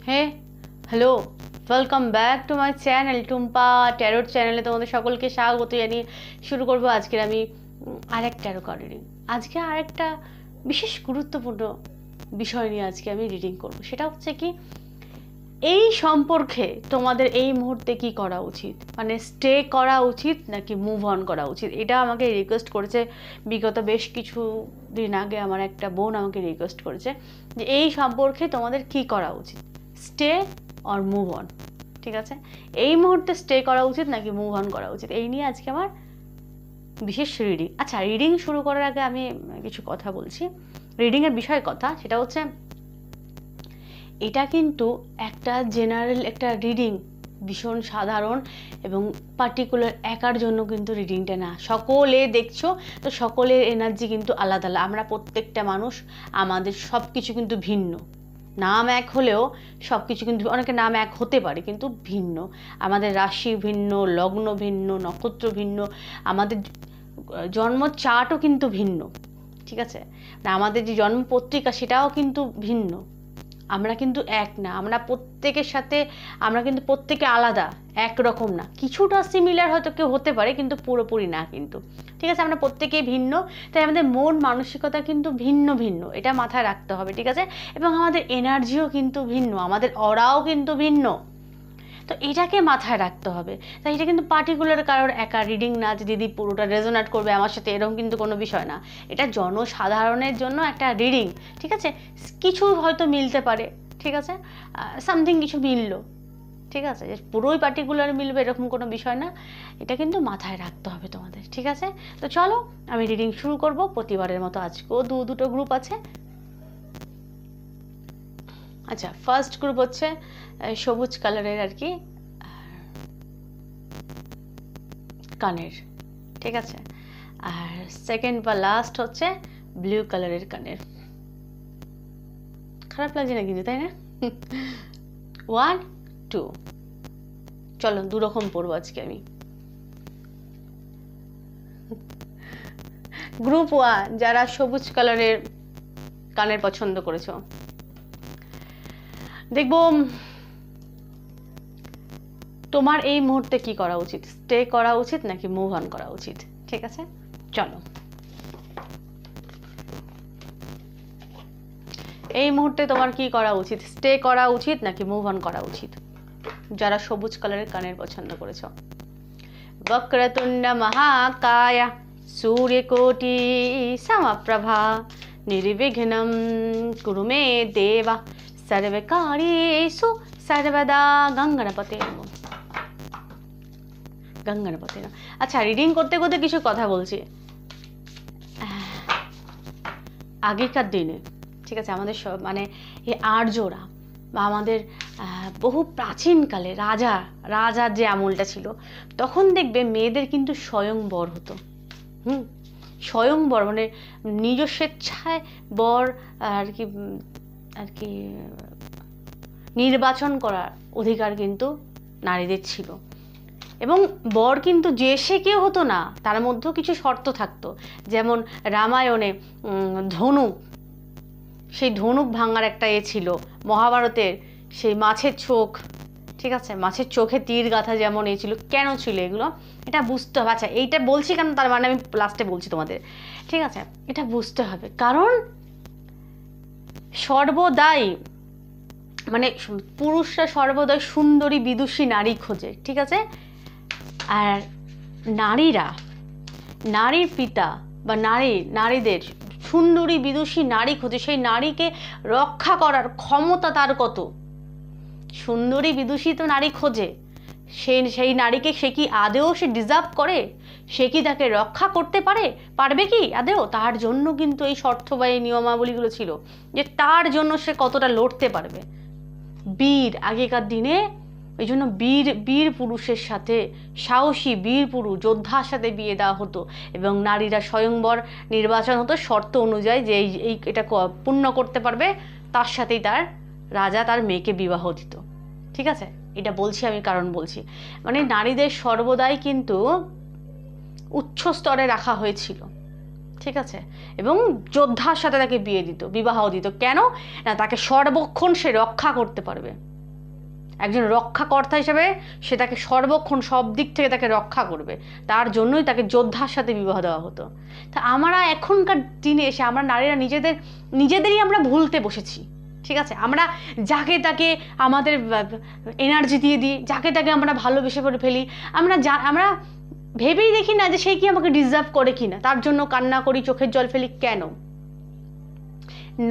Hey hello, welcome back to my channel Tumpa tarot চ্যানেলে তোমাদের সকলকে স্বাগত জানিয়ে শুরু করবো আজকের আমি আরেকটা ট্যারো কার্ড রিডিং। আজকে আরেকটা বিশেষ গুরুত্বপূর্ণ বিষয় নিয়ে আজকে আমি রিডিং করব। সেটা হচ্ছে কি, এই সম্পর্কে তোমাদের এই মুহূর্তে কি করা উচিত, মানে স্টে করা উচিত নাকি মুভ অন করা উচিত। এটা আমাকে রিকোয়েস্ট করেছে বিগত বেশ কিছু দিন আগে। আমার একটা বোন আমাকে রিকোয়েস্ট করেছে যে এই সম্পর্কে তোমাদের কি করা উচিত, স্টে অর মুভ অন। ঠিক আছে, এই মুহূর্তে স্টে করা উচিত নাকি মুভ অন করা উচিত, এই নিয়ে আজকে আমার বিশেষ রিডিং। আচ্ছা, রিডিং শুরু করার আগে আমি কিছু কথা বলছি। রিডিংয়ের বিষয় কথা, সেটা হচ্ছে এটা কিন্তু একটা জেনারেল একটা রিডিং, ভীষণ সাধারণ এবং পার্টিকুলার একার জন্য কিন্তু রিডিংটা না। সকলে দেখছো তো সকলের এনার্জি কিন্তু আলাদা আলাদা। আমরা প্রত্যেকটা মানুষ, আমাদের সব কিছু কিন্তু ভিন্ন। নাম এক হলেও সব কিছু কিন্তু, অনেকে নাম এক হতে পারে কিন্তু ভিন্ন। আমাদের রাশি ভিন্ন, লগ্ন ভিন্ন, নক্ষত্র ভিন্ন, আমাদের জন্ম চার্টও কিন্তু ভিন্ন। ঠিক আছে, আমাদের যে জন্ম পত্রিকা সেটাও কিন্তু ভিন্ন। আমরা কিন্তু এক না, আমরা প্রত্যেকের সাথে আমরা কিন্তু প্রত্যেকে আলাদা, একরকম না। কিছুটা সিমিলার হয়তো কেউ হতে পারে কিন্তু পুরোপুরি না কিন্তু। ঠিক আছে, আমরা প্রত্যেকেই ভিন্ন, তাই আমাদের মন মানসিকতা কিন্তু ভিন্ন ভিন্ন, এটা মাথায় রাখতে হবে। ঠিক আছে, এবং আমাদের এনার্জিও কিন্তু ভিন্ন, আমাদের অরাও কিন্তু ভিন্ন, তো এটাকে মাথায় রাখতে হবে। তাই এটা কিন্তু পার্টিকুলার কারোর একা রিডিং না যে দিদি পুরোটা রেজোনেট করবে আমার সাথে, এরকম কিন্তু কোনো বিষয় না। এটা জনসাধারণের জন্য একটা রিডিং। ঠিক আছে, কিছু হয়তো মিলতে পারে, ঠিক আছে, সামথিং কিছু মিললো। ঠিক আছে, যে পুরোই পার্টিকুলার মিলবে এরকম কোনো বিষয় না, এটা কিন্তু মাথায় রাখতে হবে তোমাদের। ঠিক আছে, তো চলো আমি রিডিং শুরু করব। প্রতিবারের মতো আজকেও দুটো গ্রুপ আছে। আচ্ছা, ফার্স্ট গ্রুপ হচ্ছে সবুজ কালারের আর কি কানের। ঠিক আছে, আর সেকেন্ড বা লাস্ট হচ্ছে ব্লু কালারের কানের। খারাপ লাগছে না কিন্তু, তাই না? 1 2, চলো দুরকম পড়বো আজকে আমি। গ্রুপ 1, যারা সবুজ কালারের কানের পছন্দ করেছো, দেখবো তোমার এই মুহূর্তে কি করা উচিত, স্টে করা উচিত নাকি মুভ অন করা উচিত। ঠিক আছে, চলো। এই মুহূর্তে তোমার কি করা উচিত, স্টে করা উচিত নাকি মুভ অন করা উচিত, যারা সবুজ কালারের কানের পছন্দ করেছো। বক্রতুণ্ড মহাকায় সূর্যকোটি সমপ্রভা নির্বিঘ্নম কুরু মে দেবা সর্বকার্যেষু সর্বদা। গঙ্গণপতে নমঃ। গঙ্গণপতে নমঃ। আচ্ছা, রিডিং করতে করতে কিছু কথা বলছি। আগেকার দিনে, ঠিক আছে, আমাদের সব মানে এই আর্যরা বা আমাদের বহু প্রাচীনকালে রাজার যে আমলটা ছিল, তখন দেখবে মেয়েদের কিন্তু স্বয়ংবর হতো। স্বয়ংবর মানে নিজ স্বেচ্ছায় বর আর কি নির্বাচন করার অধিকার কিন্তু নারীদের ছিল। এবং বর কিন্তু যে সে কেউ হতো না, তার মধ্যেও কিছু শর্ত থাকতো। যেমন রামায়ণে ধনুক, সেই ধনুক ভাঙার একটা ছিল। মহাভারতের সেই মাছের চোখ, ঠিক আছে, মাছের চোখে তীর গাঁথা যেমন ছিল। কেন ছিল এগুলো, এটা বুঝতে হবে। আচ্ছা, এইটা বলছি কেন, তার মানে আমি লাস্টে বলছি তোমাদের। ঠিক আছে, এটা বুঝতে হবে, কারণ সর্বদাই মানে পুরুষরা সর্বদাই সুন্দরী বিদুষী নারী খোঁজে। ঠিক আছে, আর নারীর পিতা বা নারীদের সুন্দরী বিদুষী নারী খোঁজে। সেই নারীকে রক্ষা করার ক্ষমতা তার কত। সুন্দরী বিদুষী তো নারী খোঁজে, সেই নারীকে সে কি আদেও সে ডিজার্ভ করে, সে কি তাকে রক্ষা করতে পারবে কি আদেও। তার জন্য কিন্তু এই শর্ত বা এই নিয়মাবলীগুলো ছিল, যে তার জন্য সে কতটা লড়তে পারবে। বীর আগেকার দিনে, এই জন্য বীর পুরুষের সাথে, সাহসী বীর পুরুষ যোদ্ধার সাথে বিয়ে দেওয়া হতো, এবং নারীরা স্বয়ংবর নির্বাচন হতো শর্ত অনুযায়ী, যে এটা পূর্ণ করতে পারবে তার সাথেই তার রাজা তার মেয়েকে বিবাহ দিত। ঠিক আছে, এটা বলছি আমি কারণ বলছি, মানে নারীদের সর্বদাই কিন্তু উচ্চ স্তরে রাখা হয়েছিল। ঠিক আছে, এবং যোদ্ধার সাথে তাকে বিবাহ দিত। কেন না, তাকে সর্বক্ষণ সে রক্ষা করতে পারবে। একজন রক্ষাকর্তা হিসেবে সে তাকে সর্বক্ষণ সব দিক থেকে তাকে রক্ষা করবে, তার জন্যই তাকে যোদ্ধার সাথে বিবাহ দেওয়া হতো। তা আমরা এখনকার দিনে এসে আমরা নারীরা নিজেদেরই আমরা ভুলতে বসেছি। ঠিক আছে, আমরা যাকে তাকে আমাদের এনার্জি দিয়ে দিই, যাকে তাকে আমরা ভালোবেসে করে ফেলি। আমরা ভেবেই দেখি না যে সে কি আমাকে ডিজার্ভ করে কিনা, তার জন্য কান্না করি, চোখের জল ফেলি। কেন?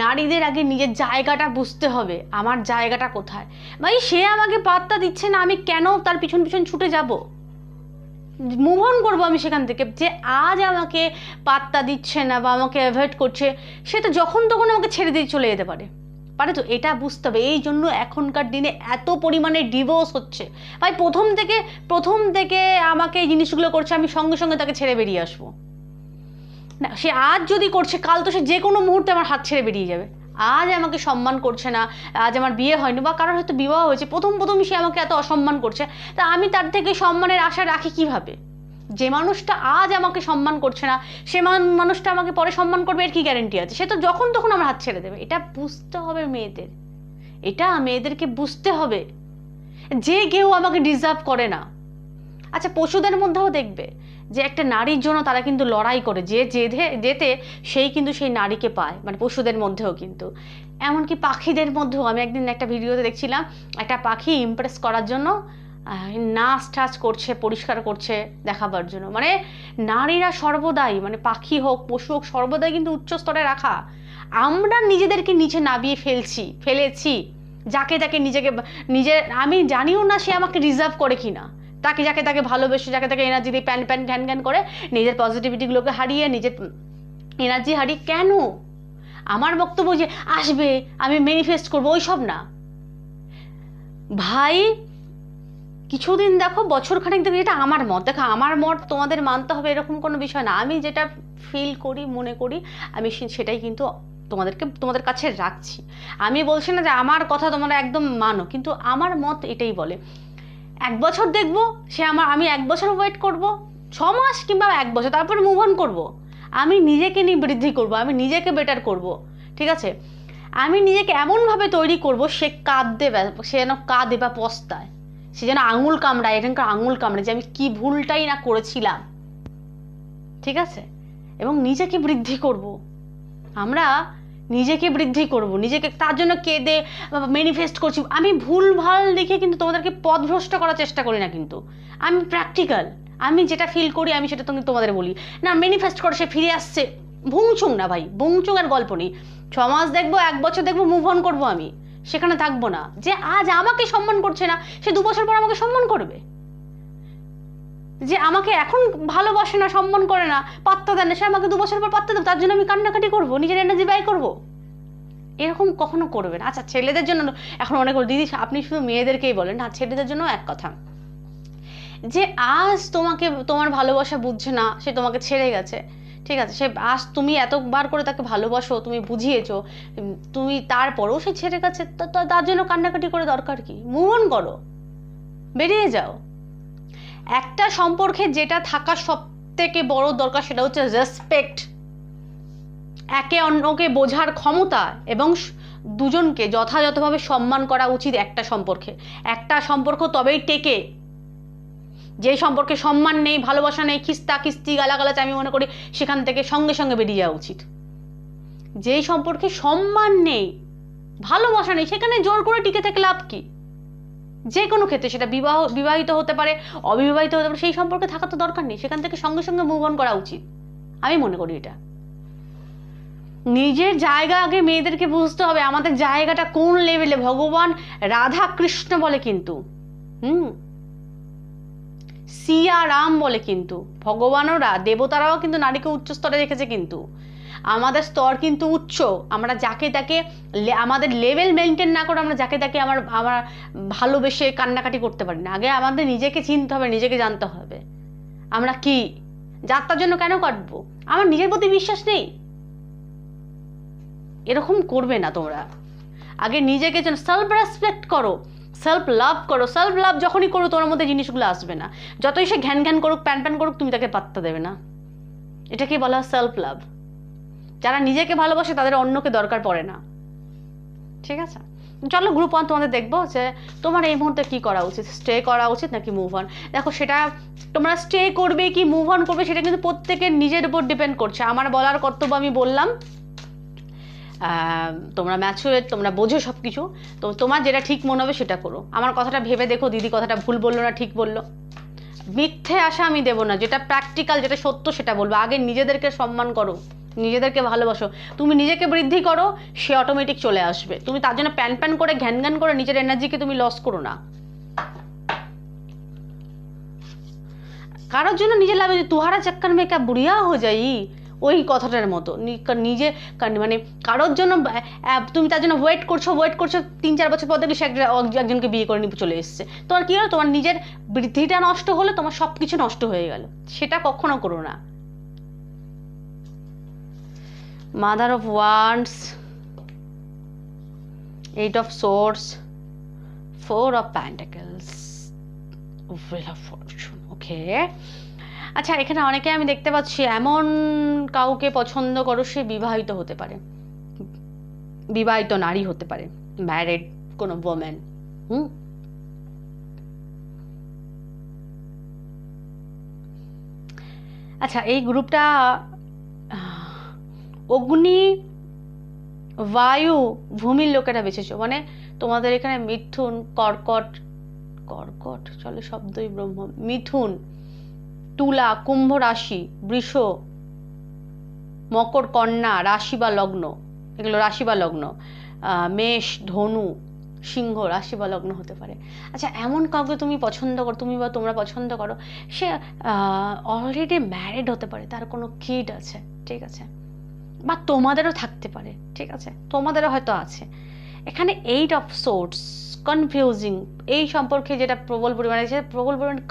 নারীদের আগে নিজের জায়গাটা বুঝতে হবে, আমার জায়গাটা কোথায়। ভাই সে আমাকে পাত্তা দিচ্ছে না, আমি কেন তার পিছন পিছন ছুটে যাব? মুভ অন করবো আমি সেখান থেকে। যে আজ আমাকে পাত্তা দিচ্ছে না বা আমাকে অ্যাভয়েড করছে, সে তো যখন তখন আমাকে ছেড়ে দিয়ে চলে যেতে পারে। তো এটা বুঝতে হবে। এই জন্য এখনকার দিনে এত পরিমাণে ডিভোর্স হচ্ছে। ভাই প্রথম থেকে আমাকে এই জিনিসগুলো করছে, আমি সঙ্গে সঙ্গে তাকে ছেড়ে বেরিয়ে আসবো না। সে আজ যদি করছে, কাল তো সে যে কোনো মুহূর্তে আমার হাত ছেড়ে বেরিয়ে যাবে। আজ আমাকে সম্মান করছে না, আজ আমার বিয়ে হয়নি বা কারোর হয়তো বিবাহ হয়েছে, প্রথমই সে আমাকে এত অসম্মান করছে, তা আমি তার থেকে সম্মানের আশা রাখি কিভাবে? যে মানুষটা আজ আমাকে সম্মান করছে না, সে মানুষটা আমাকে পরে সম্মান করবে, এর কি গ্যারেন্টি আছে? সে তো যখন তখন আমার হাত ছেড়ে দেবে। এটা বুঝতে হবে মেয়েদের, এটা মেয়েদেরকে বুঝতে হবে যে কেউ আমাকে ডিজার্ভ করে না। আচ্ছা, পশুদের মধ্যেও দেখবে যে একটা নারীর জন্য তারা কিন্তু লড়াই করে, যে যেতে সেই কিন্তু সেই নারীকে পায়, মানে পশুদের মধ্যেও কিন্তু। এমনকি পাখিদের মধ্যেও আমি একদিন একটা ভিডিওতে দেখছিলাম, একটা পাখি ইমপ্রেস করার জন্য নাচ টাচ করছে, পরিষ্কার করছে দেখাবার জন্য। মানে নারীরা সর্বদাই, মানে পাখি হোক পশু হোক, সর্বদাই কিন্তু উচ্চ স্তরে রাখা। আমরা নিজেদেরকে নিচে নামিয়ে ফেলেছি যাকে তাকে আমি জানিও না সে আমাকে রিজার্ভ করে কিনা। যাকে তাকে ভালোবেসে, যাকে তাকে এনার্জি দিয়ে ঘ্যান করে নিজের পজিটিভিটিগুলোকে হারিয়ে, নিজের এনার্জি হারিয়ে। কেন? আমার বক্তব্য যে আসবে আমি ম্যানিফেস্ট করবো, ওইসব না ভাই। কিছুদিন দেখো, বছরখানেক দেখো, এটা আমার মত। দেখো, আমার মত তোমাদের মানতে হবে এরকম কোনো বিষয় না। আমি যেটা ফিল করি, মনে করি, আমি সেটাই কিন্তু তোমাদের কাছে রাখছি। আমি বলছি না যে আমার কথা তোমরা একদম মানো, কিন্তু আমার মত এটাই বলে। 1 বছর দেখবো আমি 1 বছর ওয়েট করব, 6 মাস কিংবা 1 বছর, তারপরে মুভ অন করবো। আমি নিজেকে নিয়ে বৃদ্ধি করব, আমি নিজেকে বেটার করব। ঠিক আছে, আমি নিজেকে এমনভাবে তৈরি করব সে যেন কাঁদে বা পস্তায়, সে যেন আঙুল কামড়ায়, এখানকার আঙুল কামড়ায় যে আমি কি ভুলটাই না করেছিলাম। ঠিক আছে, এবং নিজেকে বৃদ্ধি করব। আমরা নিজেকে বৃদ্ধি করব, নিজেকে তার জন্য কেঁদে ম্যানিফেস্ট করছি। আমি ভুল ভাল দেখে কিন্তু তোমাদেরকে পথভ্রষ্ট করার চেষ্টা করি না, কিন্তু আমি প্র্যাকটিক্যাল, আমি যেটা ফিল করি আমি সেটা তোমাদের বলি না। ম্যানিফেস্ট করে সে ফিরে আসছে, ভুংচুং না ভাই, ভুংচুং আর গল্প নেই। 6 মাস দেখবো, 1 বছর দেখবো, মুভ অন করবো। আমি সেখানে থাকবো না। যে আজ আমাকে সম্মান করছে না, সে 2 বছর পর আমাকে সম্মান করবে। যে আমাকে এখন ভালোবাসে না, সম্মান করে না, পাত্তা দেয় না, সে আমাকে 2 বছর পর পাত্তা দেবে, তার জন্য আমি কান্নাকাটি করবো, নিজের এনার্জি ব্যয় করবো। এরকম কখনো করবে না। আচ্ছা, ছেলেদের জন্য এখন অনেক দিদি আপনি শুধু মেয়েদেরকেই বলেন না, ছেলেদের জন্য এক কথা, যে আজ তোমার ভালোবাসা বুঝছে না, সে তোমাকে ছেড়ে গেছে। ঠিক আছে, সে আজ তুমি এতবার করে তাকে ভালোবাসো, তুমি বুঝিয়েছো, তুমি তারপরেও সে ছেড়ে গেছে, তার জন্য কান্নাকাটি করে দরকার কি? মুভ অন করো, বেরিয়ে যাও। একটা সম্পর্কে যেটা থাকা সব থেকে বড় দরকার সেটা হচ্ছে রেসপেক্ট, একে অন্যকে বোঝার ক্ষমতা, এবং দুজনকে যথাযথভাবে সম্মান করা উচিত একটা সম্পর্ক তবেই টেকে। যে সম্পর্কে সম্মান নেই, ভালোবাসা নেই, খিস্তি গালাগালাজ, আমি মনে করি সেখান থেকে সঙ্গে সঙ্গে বেরিয়ে যাওয়া উচিত। যেই সম্পর্কে সম্মান নেই, ভালোবাসা নেই, সেখানে জোর করে টিকে থেকে লাভ কি? যে কোনো ক্ষেত্রে, সেটা বিবাহিত হতে পারে, অবিবাহিত হতে পারে, সেই সম্পর্কে থাকা তো দরকার নেই। সেখান থেকে সঙ্গে সঙ্গে মুভ অন করা উচিত, আমি মনে করি এটা। নিজের জায়গা আগে মেয়েদেরকে বুঝতে হবে, আমাদের জায়গাটা কোন লেভেলে। ভগবান রাধা কৃষ্ণ বলে কিন্তু, সিয়া রাম বলে কিন্তু, ভগবানরা দেবতারাও কিন্তু নারীকে উচ্চ স্তরে রেখেছে। কিন্তু আমাদের স্তর কিন্তু উচ্চ। আমরা যাকে তাকে আমাদের লেভেল মেনটেন না করে আমরা যাকে তাকে আমার ভালোবেসে কান্নাকাটি করতে পারি না। আগে আমাদের নিজেকে চিনতে হবে, নিজেকে জানতে হবে আমরা কি, যাত্রার জন্য কেন কাটবো। আমার নিজের প্রতি বিশ্বাস নেই, এরকম করবে না তোমরা। আগে নিজেকে সেলফ রেসপেক্ট করো, সেলফ লাভ করো। সেলফ লাভ যখনই করো তোমার মধ্যে জিনিসগুলো আসবে না। যতই সে ঘ্যান করুক, প্যান করুক, তুমি তাকে পাত্তা দেবে না। এটাকে বলা হয় সেলফ লাভ। যারা নিজেকে ভালোবাসে তাদের অন্যকে দরকার পড়ে না। ঠিক আছে, চলো গ্রুপ 1 তোমাদের দেখবো যে তোমার এই মুহূর্তে কি করা উচিত, স্টে করা উচিত নাকি মুভ অন। দেখো সেটা তোমরা স্টে করবে কি মুভ অন করবে সেটা কিন্তু প্রত্যেকের নিজের উপর ডিপেন্ড করছে। আমার বলার কর্তব্য আমি বললাম, তোমরা ম্যাচুরেট, তোমরা বোঝো সব কিছু, তো তোমার যেটা ঠিক মনে হবে সেটা করো। আমার কথাটা ভেবে দেখো, দিদি কথাটা ভুল বললো না ঠিক বললো। মিথ্যে আশা আমি দেবো না, যেটা প্র্যাকটিক্যাল যেটা সত্য সেটা বলবো। আগে নিজেদেরকে সম্মান করো, নিজেদেরকে ভালোবাসো, তুমি নিজেকে বৃদ্ধি করো, সে অটোমেটিক চলে আসবে। তুমি তার জন্য প্যান প্যান করে ঘ্যান ঘ্যান করে নিজের এনার্জিকে তুমি লস করো না। কারোর জন্য নিজের লাভ, তুহারা চক্কর মে ক্যা বুড়িয়া হো যাই, ওই কথাটার মতো। নিজে মানে কারোর জন্য তুমি তার জন্য ওয়েট করছো 3-4 বছর পর দেখলে সে একজনকে বিয়ে করে নিয়ে চলে এসছে, তোমার কী হলো? তোমার নিজের বৃদ্ধিটা নষ্ট হলো, তোমার সব কিছু নষ্ট হয়ে গেল। সেটা কখনো করো না। Mother of wands, 8 of swords, 4 of pentacles, wheel of fortune. Okay, আচ্ছা এখানে অনেকে আমি দেখতে পাচ্ছি এমন কাউকে পছন্দ করো, সে বিবাহিত হতে পারে, বিবাহিত নারী হতে পারে, ম্যারিড কোনো ওমেন। আচ্ছা এই গ্রুপটা অগ্নি, বায়ু, ভূমির লোকেরা বেঁচেছো, মানে তোমাদের এখানে মিথুন, কর্কট, চলে শব্দই ব্রহ্ম, মিথুন, তুলা, কুম্ভ রাশি, বৃষ, মকর, কন্যা রাশি বা লগ্ন, এগুলো রাশি বা লগ্ন, মেষ, ধনু, সিংহ রাশি বা লগ্ন হতে পারে। আচ্ছা এমন কাউকে তুমি পছন্দ করো, তুমি বা তোমরা পছন্দ করো, সে অলরেডি ম্যারিড হতে পারে, তার কোনো কিড আছে, ঠিক আছে, বা তোমাদেরও থাকতে পারে, ঠিক আছে, তোমাদেরও হয়তো আছে। এখানে 8 অফ সোর্ডস, কনফিউজিং, এই সম্পর্কে যেটা প্রবল পরিমাণে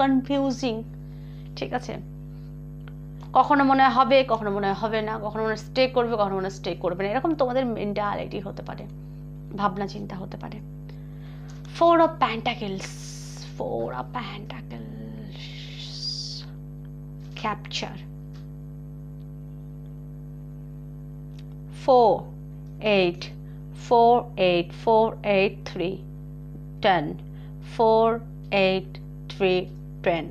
কনফিউজিং, ঠিক আছে, কখনো মনে হবে, কখনো মনে হবে না, কখনো মনে স্টে করবে, কখনো মনে স্টে করবে না, এরকম তোমাদের মেন্টালিটি হতে পারে, ভাবনা চিন্তা হতে পারে। 4 of pentacles, capture, 4 8 4 8 4 8 3 10 4 8 3 10,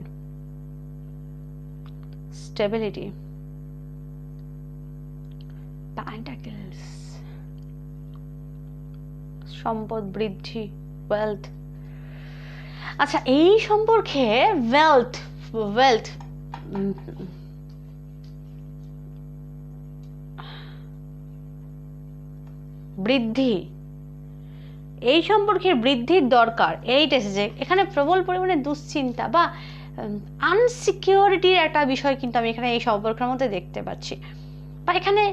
stability, pentacles, সম্পদ বৃদ্ধি, ওয়েলথ। আচ্ছা এই সম্পর্কে ওয়েলথ বৃদ্ধি, এই সম্পর্কের বৃদ্ধির দরকার, এইটা এসেছে এখানে। প্রবল পরিমাণে দুশ্চিন্তা বা আনসিকিউরিটির একটা বিষয় কিন্তু আমি এখানে এই সম্পর্কের মধ্যে দেখতে পাচ্ছি। বা এখানে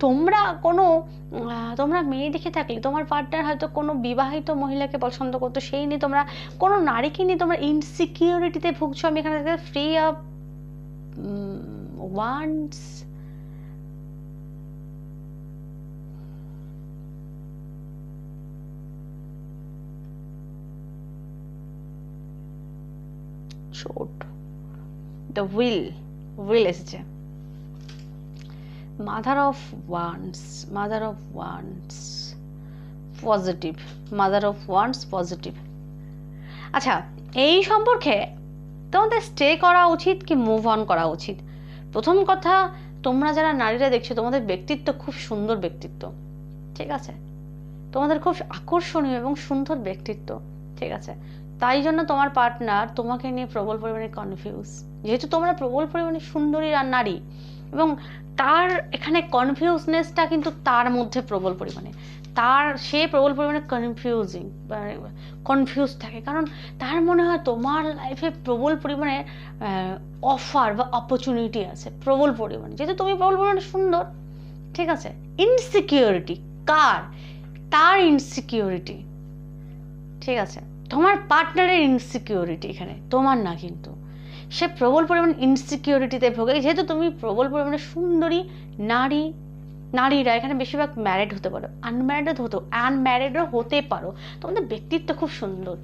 তোমরা মেয়ে দেখে থাকলে তোমার পার্টনার হয়তো কোনো বিবাহিত মহিলাকে পছন্দ করতো, সেই নিয়ে তোমরা কোনো নারীকে নিয়ে তোমরা ইনসিকিউরিটিতে ভুগছো। আমি এখানে ফ্রি অফ ওয়ান্ডস, ছোট, দ্য উইল এসেছে, mother of wands positive, positive. আচ্ছা এই সম্পর্কে তোমাদের স্টে করা উচিত কি মুভ অন করা উচিত? প্রথম কথা, তোমরা যারা নারীরা দেখছো, তোমাদের ব্যক্তিত্ব খুব সুন্দর ব্যক্তিত্ব, ঠিক আছে, তোমাদের খুব আকর্ষণীয় এবং সুন্দর ব্যক্তিত্ব, ঠিক আছে, তাই জন্য তোমার পার্টনার তোমাকে নিয়ে প্রবল পরিমাণে কনফিউজ, যেহেতু তোমরা প্রবল পরিমাণে সুন্দরী আর নারী, এবং তার এখানে কনফিউজনেসটা কিন্তু তার মধ্যে প্রবল পরিমাণে, সে প্রবল পরিমাণে কনফিউজ থাকে, কারণ তার মনে হয় তোমার লাইফে প্রবল পরিমাণে অফার বা অপরচুনিটি আছে, প্রবল পরিমাণে, যেহেতু তুমি প্রবল পরিমাণে সুন্দর, ঠিক আছে। ইনসিকিউরিটি তার ইনসিকিউরিটি, ঠিক আছে, তোমার পার্টনারের ইনসিকিউরিটি, এখানে তোমার না, কিন্তু সে প্রবল পরিমাণে ইনসিকিউরিটিতে ভোগে, যেহেতু তুমি প্রবল পরিমাণে সুন্দরী নারীরা এখানে বেশিরভাগ ম্যারিড হতে পারো, আনম্যারিডও হতে পারো, তোমাদের ব্যক্তিত্ব খুব সুন্দর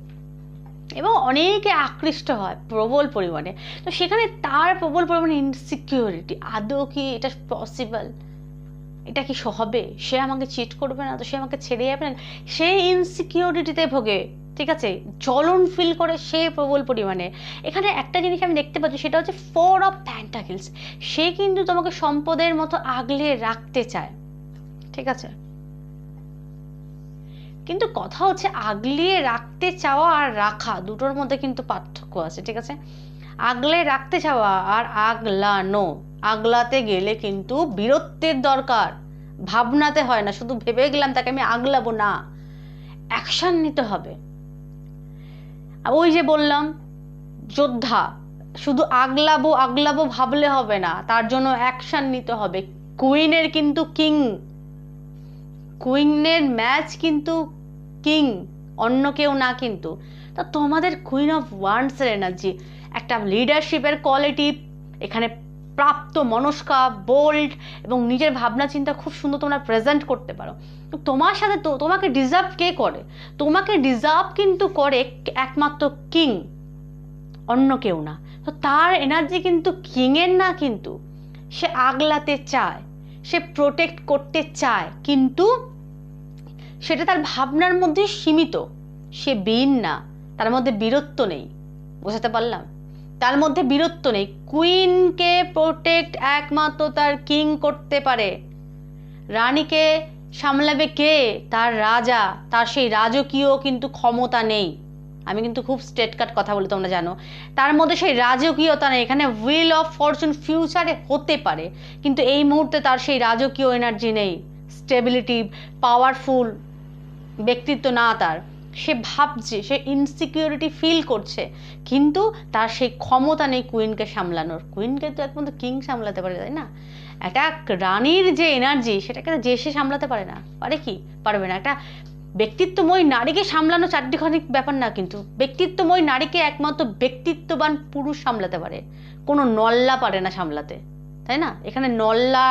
এবং অনেকে আকৃষ্ট হয় প্রবল পরিমাণে, তো সেখানে তার প্রবল পরিমাণে ইনসিকিউরিটি, আদৌ কি এটা পসিবল, এটা কি হবে, সে আমাকে চিট করবে না তো, সে আমাকে ছেড়ে যাবে না, সে ইনসিকিউরিটিতে ভোগে, ঠিক আছে, জ্বলন ফিল করে সে প্রবল পরিমাণে। এখানে একটা জিনিস আমি দেখতে পাচ্ছি, সেটা হচ্ছে 4 অফ পেন্টাকেলস। সে কিন্তু তোমাকে সম্পদের মতো আগলে রাখতে চায়, ঠিক আছে, কিন্তু কথা হচ্ছে আগলিয়ে রাখতে চাওয়া আর রাখা দুটোর মধ্যে কিন্তু পার্থক্য আছে, ঠিক আছে। আগলে রাখতে চাওয়া আর আগলানো, আগলাতে গেলে কিন্তু বীরত্বের দরকার, ভাবনাতে হয় না, শুধু ভেবে গেলাম তাকে আমি আগলাবো না, অ্যাকশন নিতে হবে। ওই যে বললাম যোদ্ধা, শুধু আগলাবো আগলাবো ভাবলে হবে না, তার জন্য অ্যাকশন নিতে হবে। কুইনের কিন্তু কিং, কুইনের ম্যাচ কিন্তু কিং, অন্য কেউ না কিন্তু। তো তোমাদের কুইন অফ ওয়ান্ডসের এনার্জি, একটা লিডারশিপের কোয়ালিটি এখানে প্রাপ্ত, মনস্কা, বোল্ড এবং নিজের ভাবনা চিন্তা খুব সুন্দর তোমরা প্রেজেন্ট করতে পারো। তোমার সাথে তো তোমাকে ডিজার্ভ কে করে, তোমাকে ডিজার্ভ কিন্তু করে একমাত্র কিং, অন্য কেউ না। তো তার এনার্জি কিন্তু কিংয়ের না, কিন্তু সে আগলাতে চায়, সে প্রোটেক্ট করতে চায়, কিন্তু সেটা তার ভাবনার মধ্যে সীমিত, সে বীর না, তার মধ্যে বীরত্ব নেই, বোঝাতে পারলাম, তার মধ্যে বীরত্ব নেই। কুইনকে প্রোটেক্ট একমাত্র তার কিং করতে পারে, রানীকে সামলাবে কে, তার রাজা, তার সেই রাজকীয় কিন্তু ক্ষমতা নেই। আমি কিন্তু খুব স্ট্রেট কাট কথা বলি, তোমরা জানো, তার মধ্যে সেই রাজকীয়তা নেই। এখানে হুইল অফ ফরচুন ফিউচারে হতে পারে, কিন্তু এই মুহূর্তে তার সেই রাজকীয় এনার্জি নেই, স্টেবিলিটি, পাওয়ারফুল ব্যক্তিত্ব না তার। সে ভাবছে, সে ইনসিকিউরিটি ফিল করছে, কিন্তু তার সেই ক্ষমতা নেই কুইনকে সামলানোর। কুইনকে তো একমাত্র কিং সামলাতে পারে, তাই না? একটা রানীর যে এনার্জি, সেটাকে যে সে সামলাতে পারে না, পারে কি? পারবে না। একটা ব্যক্তিত্বময় নারীকে সামলানো চারটিখানি ব্যাপার না, কিন্তু ব্যক্তিত্বময় নারীকে একমাত্র ব্যক্তিত্ববান পুরুষ সামলাতে পারে, কোনো নল্লা পারে না সামলাতে, তাই না? এখানে নল্লা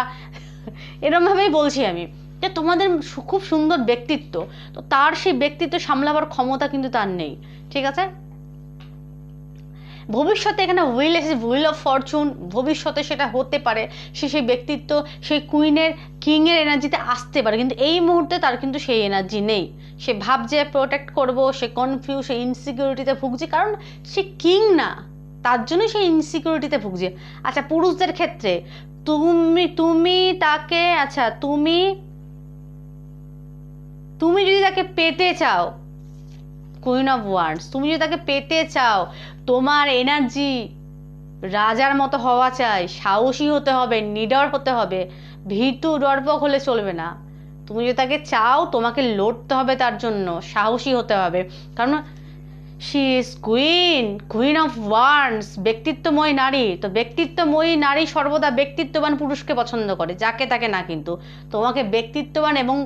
এরমভাবেই বলছি আমি, যে তোমাদের খুব সুন্দর ব্যক্তিত্ব, তো তার সেই ব্যক্তিত্ব সামলাবার ক্ষমতা কিন্তু তার নেই, ঠিক আছে। ভবিষ্যতে এখানে হুইল এসেছে, হুইল অফ ফরচুন, ভবিষ্যতে সেটা হতে পারে, সে সেই ব্যক্তিত্ব সেই কুইনের কিংয়ের এনার্জিতে আসতে পারে, কিন্তু এই মুহূর্তে তার কিন্তু সেই এনার্জি নেই। সে ভাবছে প্রোটেক্ট করব, সে কনফিউজ, সে ইনসিকিউরিটিতে ভুগছে, কারণ সে কিং না, তার জন্য সে ইনসিকিউরিটিতে ভুগছে। আচ্ছা, পুরুষদের ক্ষেত্রে তুমি তাকে, আচ্ছা তুমি যদি তাকে পেতে চাও, কুইন অফ ওয়ান্ডস, তুমি যদি তাকে পেতে চাও, তোমার এনার্জি রাজার মতো হওয়া চাই, সাহসী হতে হবে, নিডর হতে হবে, ভীতু ডরপক হলে চলবে না। তুমি যদি তাকে চাও, তোমাকে লড়তে হবে, তার জন্য সাহসী হতে হবে, কারণ she is queen of wands, ব্যক্তিত্বময় নারী। তো ব্যক্তিত্বময়ী নারী সর্বদা ব্যক্তিত্ববান পুরুষকে পছন্দ করে, যাকে তাকে না, কিন্তু তোমাকে ব্যক্তিত্ববান এবং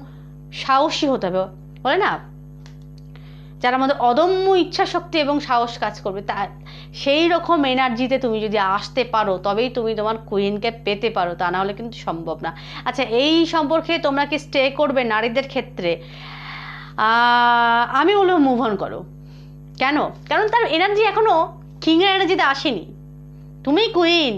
সাহসী হতে হবে, বলে না, যার মধ্যে অদম্য ইচ্ছা শক্তি এবং সাহস কাজ করবে, তা সেই রকম এনার্জিতে তুমি যদি আসতে পারো, তবেই তুমি তোমার কুইনকে পেতে পারো, তা না হলে কিন্তু সম্ভব না। আচ্ছা, এই সম্পর্কে তোমরা কি স্টে করবে? নারীদের ক্ষেত্রে আমি বলবো মুভ অন করো। কেন? কারণ তার এনার্জি এখনো কিংয়ের এনার্জিতে আসেনি, তুমি কুইন,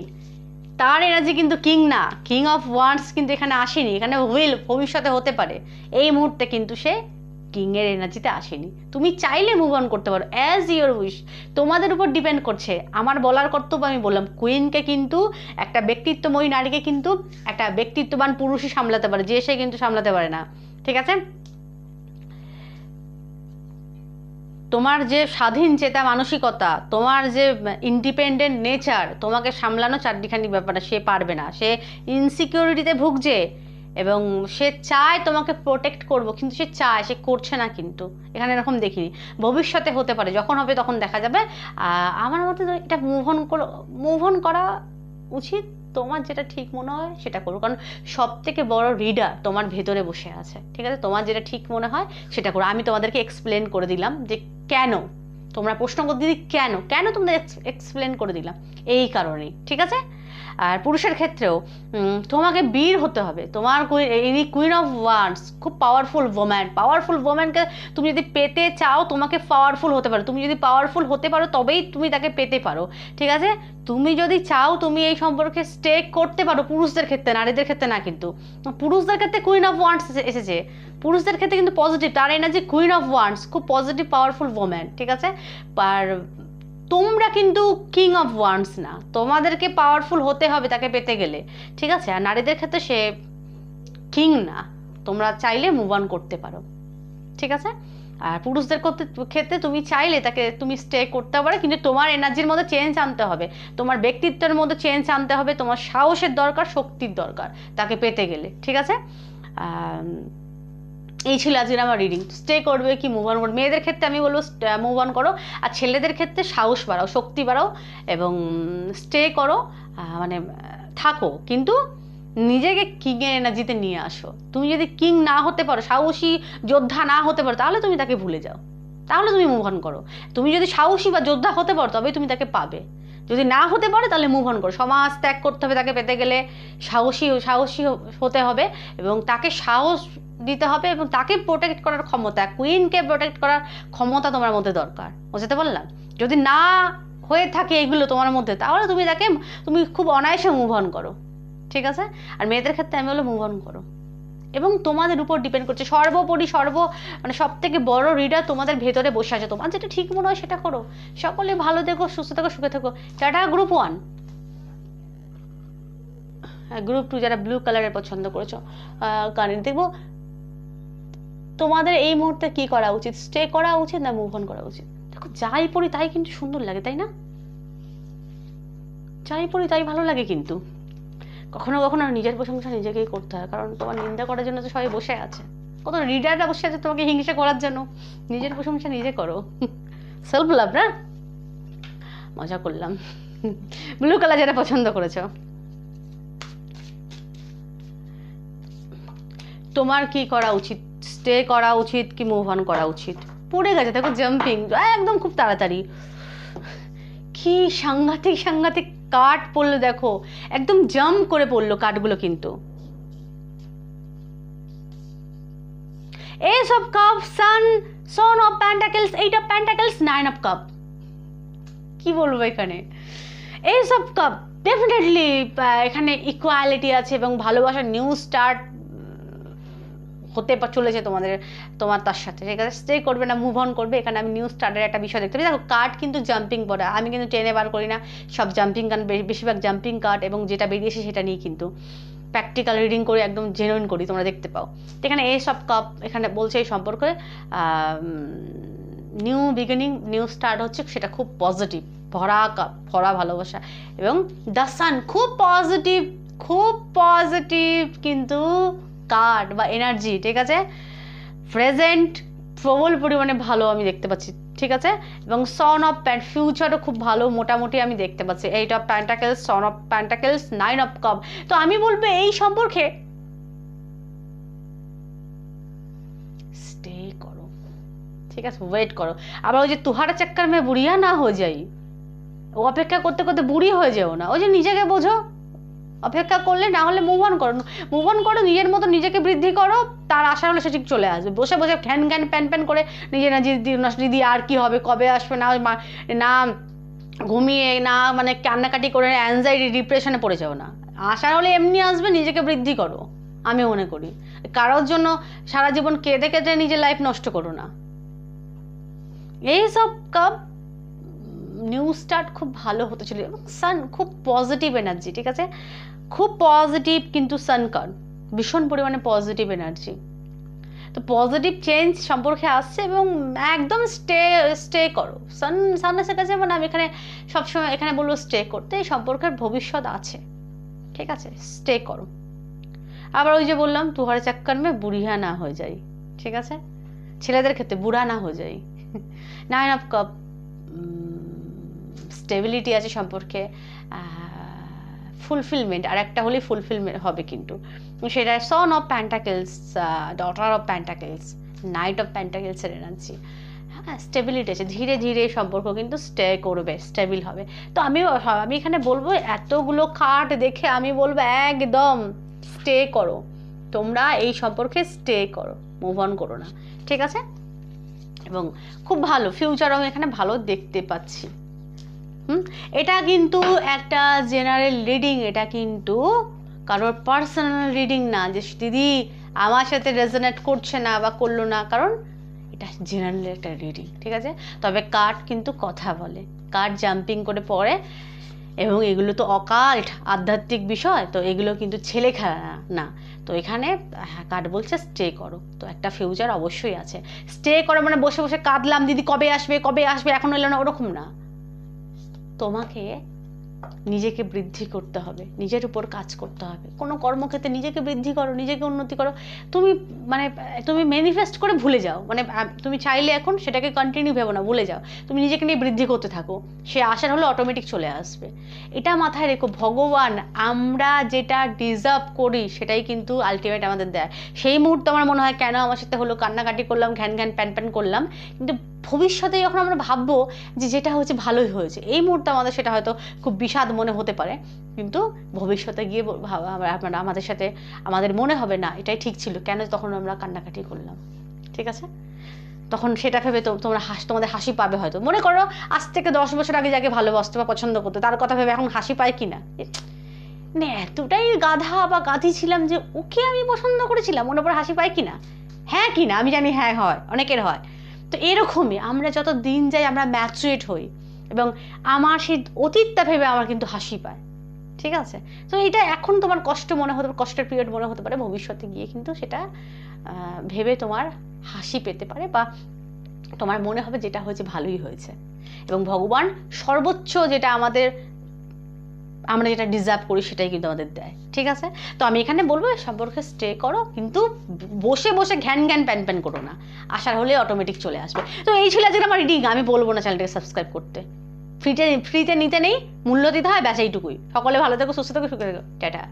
তার এনার্জি কিন্তু কিং না, কিং অফ ওয়ান্ডস কিন্তু এখানে আসেনি, এখানে হুইল ভবিষ্যতে হতে পারে, এই মুহূর্তে কিন্তু সে কিংয়ের এনার্জিতে আসেনি। তুমি চাইলে মুভ অন করতে পারো, অ্যাজ ইওর উইশ, তোমাদের উপর ডিপেন্ড করছে। আমার বলার কর্তব্য আমি বললাম, কুইনকে কিন্তু, একটা ব্যক্তিত্বময়ী নারীকে কিন্তু একটা ব্যক্তিত্ববান পুরুষই সামলাতে পারে, যে সে কিন্তু সামলাতে পারে না, ঠিক আছে। তোমার যে স্বাধীন চেতা মানসিকতা, তোমার যে ইন্ডিপেন্ডেন্ট নেচার, তোমাকে সামলানো চারটিখানি ব্যাপার সে পারবে না, সে ইনসিকিউরিটিতে ভুগছে এবং সে চায় তোমাকে প্রোটেক্ট করব, কিন্তু সে চায়, সে করছে না, কিন্তু এখানে এরকম দেখিনি। ভবিষ্যতে হতে পারে, যখন হবে তখন দেখা যাবে। আমার মতে এটা মুভ অন করা উচিত। তোমার যেটা ঠিক মনে হয় সেটা করো, কারণ সব থেকে বড় রিডার তোমার ভেতরে বসে আছে, ঠিক আছে। তোমার যেটা ঠিক মনে হয় সেটা করো। আমি তোমাদেরকে এক্সপ্লেন করে দিলাম যে কেন, তোমরা প্রশ্ন করতে দিদি কেন তোমাদের এক্সপ্লেন করে দিলাম এই কারণেই, ঠিক আছে। আর পুরুষের ক্ষেত্রেও তোমাকে বীর হতে হবে। তোমার ইনি কুইন অফ ওয়ান্ডস, খুব পাওয়ারফুল ওম্যানকে তুমি যদি পেতে চাও তোমাকে পাওয়ারফুল হতে পারো। তুমি যদি পাওয়ারফুল হতে পারো তবেই তুমি তাকে পেতে পারো, ঠিক আছে? তুমি যদি চাও তুমি এই সম্পর্কে স্টে করতে পারো, পুরুষদের ক্ষেত্রে, নারীদের ক্ষেত্রে না। কিন্তু পুরুষদের ক্ষেত্রে কুইন অফ ওয়ান্ডস এসেছে, পুরুষদের ক্ষেত্রে কিন্তু পজিটিভ, তার এনার্জি কুইন অফ ওয়ান্ডস, খুব পজিটিভ পাওয়ারফুল ওম্যান, ঠিক আছে? আর তোমরা কিন্তু কিং অফ ওয়ান্ডস না, তোমাদেরকে পাওয়ারফুল হতে হবে তাকে পেতে গেলে, ঠিক আছে? আর নারীদের ক্ষেত্রে সে কিং না, তোমরা চাইলে মুভ অন করতে পারো, ঠিক আছে? আর পুরুষদের ক্ষেত্রে তুমি চাইলে তাকে তুমি স্টে করতে পারো, কিন্তু তোমার এনার্জির মধ্যে চেঞ্জ আনতে হবে, তোমার ব্যক্তিত্বের মধ্যে চেঞ্জ আনতে হবে, তোমার সাহসের দরকার, শক্তির দরকার তাকে পেতে গেলে, ঠিক আছে? এই ছিল আজকের আমার রিডিং। স্টে করবে কি মুভ অন করবে? মেয়েদের ক্ষেত্রে আমি বলবো মুভ অন করো, আর ছেলেদের ক্ষেত্রে সাহস বাড়াও, শক্তি বাড়াও এবং স্টে করো, মানে থাকো, কিন্তু নিজেকে কিংয়ের এনার্জিতে নিয়ে আসো। তুমি যদি কিং না হতে পারো, সাহসী যোদ্ধা না হতে পারো, তাহলে তুমি তাকে ভুলে যাও, তাহলে তুমি মুভ অন করো। তুমি যদি সাহসী বা যোদ্ধা হতে পারো তবেই তুমি তাকে পাবে, যদি না হতে পারো তাহলে মুভ অন করো। সমাজ ত্যাগ করতে হবে তাকে পেতে গেলে, সাহসী হতে হবে এবং তাকে সাহস দিতে হবে এবং তাকে প্রোটেক্ট করার ক্ষমতা, কুইনকে প্রোটেক্ট করার ক্ষমতা তোমার মধ্যে দরকার। বুঝতে পারলাম? যদি না হয়ে থাকে এগুলো তোমার মধ্যে, তাহলে তুমি খুব অনায়াসে মুভ অন করো, ঠিক আছে? আর মেয়েদের ক্ষেত্রে আমি বলবো মুভ অন করো, এবং তোমাদের উপর ডিপেন্ড করছে। সর্বোপরি মানে সব থেকে বড় রিডার তোমাদের ভেতরে বসে আছে, তোমার যেটা ঠিক মনে হয় সেটা করো। সকলে ভালো থেকো, সুস্থ থেকো, সুখে থেকো। টাটা। গ্রুপ 1, গ্রুপ 2 যারা ব্লু কালারের পছন্দ করেছো কানে দেখবো তোমাদের এই মুহূর্তে কি করা উচিত, স্টে করা উচিত না মুভ অন করা উচিত? দেখো, যাই পড়ি তাই কিন্তু সুন্দর লাগে, তাই না? যাই পড়ি তাই ভালো লাগে, কিন্তু কখনো কখনো নিজের প্রশংসা নিজেকেই করতে হয়, কারণ তোমার নিন্দা করার জন্য তো সবাই বসে আছে, কত রিডাররা বসে আছে তোমাকে হিংসা করার জন্য। নিজের প্রশংসা নিজে করো, সেলফ লাভ না? মজা করলাম। ব্লু কালার যারা পছন্দ করেছো, তোমার কি করা উচিত? স্টে করা উচিত কি মুভ অন করা উচিত? পড়ে গেছে দেখো, জাম্পিং একদম খুব তাড়াতাড়ি। কি সাংঘাতিক কার্ড পড়লো দেখো, একদম জাম্প করে পড়লো কার্ডগুলো। কিন্তু S of cup, Son of pentacles, eight of pentacles, nine of cup. কি বলবো এখানে? এস অফ কাপ ডেফিনেটলি এখানে ইকুয়ালিটি আছে এবং ভালোবাসার নিউ স্টার্ট হতে চলেছে তোমার তার সাথে, ঠিক আছে? স্টে করবে না মুভ অন করবে, এখানে আমি নিউ স্টার্টের একটা বিষয় দেখতে পাই। দেখো, কার্ড কিন্তু জাম্পিং পড়া, আমি কিন্তু টেনে বার করি না, সব জাম্পিং কার্ড, বেশিরভাগ জাম্পিং কার্ড, এবং যেটা বেরিয়েছে সেটা নিয়ে কিন্তু প্র্যাকটিক্যাল রিডিং করে একদম জেনুইন করি, তোমরা দেখতে পাও। এখানে এস অফ কাপ এখানে বলছে এই সম্পর্কে নিউ বিগিনিং, নিউ স্টার্ট হচ্ছে, সেটা খুব পজিটিভ, ভরা কাপ, ভরা ভালোবাসা। এবং দ্য সান খুব পজিটিভ কিন্তু কার্ড বা এনার্জি, ঠিক আছে? প্রেজেন্ট প্রবল পরিমাণে ভালো আমি দেখতে পাচ্ছি, ঠিক আছে? এবং সন অফ ফিউচারও খুব ভালো মোটামুটি আমি দেখতে পাচ্ছি। Eight of pentacles, Son of pentacles, nine of cup. তো আমি বলবো এই সম্পর্কে স্টে করো, ঠিক আছে? ওয়েট করো। আবার ওই যে তুহারা চক্কর মে বুড়িয়া না হয়ে যাই, ও অপেক্ষা করতে করতে বুড়ি হয়ে যেও না। ওই যে নিজেকে বোঝো, অপেক্ষা করলে না হলে মুভ অন করো, নিজের মতো নিজেকে বৃদ্ধি করো, তার আশা হলে সে ঠিক চলে আসবে। বসে ঘ্যান প্যান করে নিজে না দিদি আর কি হবে, কবে আসবে, না ঘুমিয়ে, না মানে কান্নাকাটি করে অ্যাংজাইটি ডিপ্রেশনে পড়ে যাও না। আশা হলে এমনি আসবে, নিজেকে বৃদ্ধি করো, আমি মনে করি। কারোর জন্য সারা জীবন কেঁদে কেঁদে নিজের লাইফ নষ্ট করো না। এই সব কাপ নিউ স্টার্ট খুব ভালো হতে চলে, এবং সান খুব পজিটিভ এনার্জি, ঠিক আছে? খুব পজিটিভ, কিন্তু সান কার্ড ভীষণ পরিমাণে পজিটিভ এনার্জি। তো পজিটিভ চেঞ্জ সম্পর্কে আসছে এবং একদম স্টে করো। সান এসে গেছে, মানে আমি এখানে সবসময় এখানে বলবো স্টে করতে, এই সম্পর্কের ভবিষ্যৎ আছে, ঠিক আছে? স্টে করো। আবার ওই যে বললাম তুহার চক্কর মে বুড়িয়া না হয়ে যাই, ঠিক আছে? ছেলেদের ক্ষেত্রে বুড়া না হয়ে যাই। নাইন অফ কাপ স্টেবিলিটি আছে সম্পর্কে, ফুলফিলমেন্ট, আর একটা হলে ফুলফিলমেন্ট হবে, কিন্তু সেটা son of pentacles, daughter of pentacles, knight of প্যান্টাকেলসের এনার্জি। হ্যাঁ, স্টেবিলিটি আছে, ধীরে ধীরে সম্পর্ক কিন্তু স্টে করবে, স্টেবিল হবে। তো আমি এখানে বলবো এতগুলো কার্ড দেখে আমি বলবো একদম স্টে করো, তোমরা এই সম্পর্কে স্টে করো, মুভ অন করো না, ঠিক আছে? এবং খুব ভালো ফিউচার আমি এখানে ভালো দেখতে পাচ্ছি। এটা কিন্তু একটা জেনারেল রিডিং, এটা কিন্তু কারোর পার্সোনাল রিডিং না যে দিদি আমার সাথে রেজোনেট করছে না বা করলো না, কারণ এটা জেনারেল একটা রিডিং, ঠিক আছে? তবে কার্ড কিন্তু কথা বলে, কার্ড জাম্পিং করে পড়ে, এবং এগুলো তো অকাল্ট আধ্যাত্মিক বিষয়, তো এগুলো কিন্তু ছেলে খেলা না। তো এখানে কার্ড বলছে স্টে করো, তো একটা ফিউচার অবশ্যই আছে। স্টে করো মানে বসে বসে কাঁদলাম দিদি কবে আসবে কবে আসবে এখন এলো না, ওরকম না। তোমাকে নিজেকে বৃদ্ধি করতে হবে, নিজের উপর কাজ করতে হবে, কোনো কর্মক্ষেত্রে নিজেকে বৃদ্ধি করো, নিজেকে উন্নতি করো। তুমি তুমি ম্যানিফেস্ট করে ভুলে যাও, তুমি চাইলে এখন সেটাকে কন্টিনিউ ভেবো না, ভুলে যাও, তুমি নিজেকে নিয়ে বৃদ্ধি করতে থাকো, সে আসার হলে অটোমেটিক চলে আসবে। এটা মাথায় রেখো, ভগবান আমরা যেটা ডিজার্ভ করি সেটাই কিন্তু আলটিমেট আমাদের দেয়। সেই মুহূর্তে আমার মনে হয় কেন আমার সাথে হলো, কান্নাকাটি করলাম, ঘ্যান ঘ্যান প্যান প্যান করলাম, কিন্তু ভবিষ্যতে যখন আমরা ভাববো যে যেটা হয়েছে ভালোই হয়েছে, এই মুহূর্তে আমাদের সেটা হয়তো খুব বিষাদ মনে হতে পারে, কিন্তু ভবিষ্যতে গিয়ে আমাদের সাথে আমাদের মনে হবে না এটাই ঠিক ছিল, কেন তখন আমরা কান্নাকাটি করলাম, ঠিক আছে? তখন সেটা ভেবে তোমাদের হাসি পাবে হয়তো। মনে করো আজ থেকে 10 বছর আগে যাকে ভালোবাসতে বা পছন্দ করতে তার কথা ভেবে এখন হাসি পায় কি না, মানে এতটাই গাধা বা গাধি ছিলাম যে ওকে আমি পছন্দ করেছিলাম, মনে পড়ে হাসি পায় কি না? হ্যাঁ কি না আমি জানি, হ্যাঁ হয়, অনেকের হয়। তো এরকমই আমরা যত দিন যাই আমরা ম্যাচুরেট হই, এবং আমার সেই অতীতটা ভেবে আমার কিন্তু হাসি পায়, ঠিক আছে? তো এটা এখন তোমার কষ্ট মনে হতে পারে, কষ্টের পিরিয়ড মনে হতে পারে, ভবিষ্যতে গিয়ে কিন্তু সেটা ভেবে তোমার হাসি পেতে পারে, বা তোমার মনে হবে যেটা হয়েছে ভালোই হয়েছে। এবং ভগবান সর্বোচ্চ যেটা আমরা যেটা ডিজার্ভ করি সেটাই কিন্তু আমাদের দেয়, ঠিক আছে? তো আমি এখানে বলবো সম্পর্কে স্টে করো, কিন্তু বসে বসে ঘ্যান ঘ্যান প্যান প্যান করো না, আসার হলে অটোমেটিক চলে আসবে। তো এই ছিল আজকে আমার রিডিং। আমি বলবো না চ্যানেলটাকে সাবস্ক্রাইব করতে, ফ্রিতে নিতে নেই, মূল্য দিতে হয়, ব্যাস এইটুকুই। সকলে ভালো থেকো, সুস্থ থেকো, সুখে থেকো, টাটা।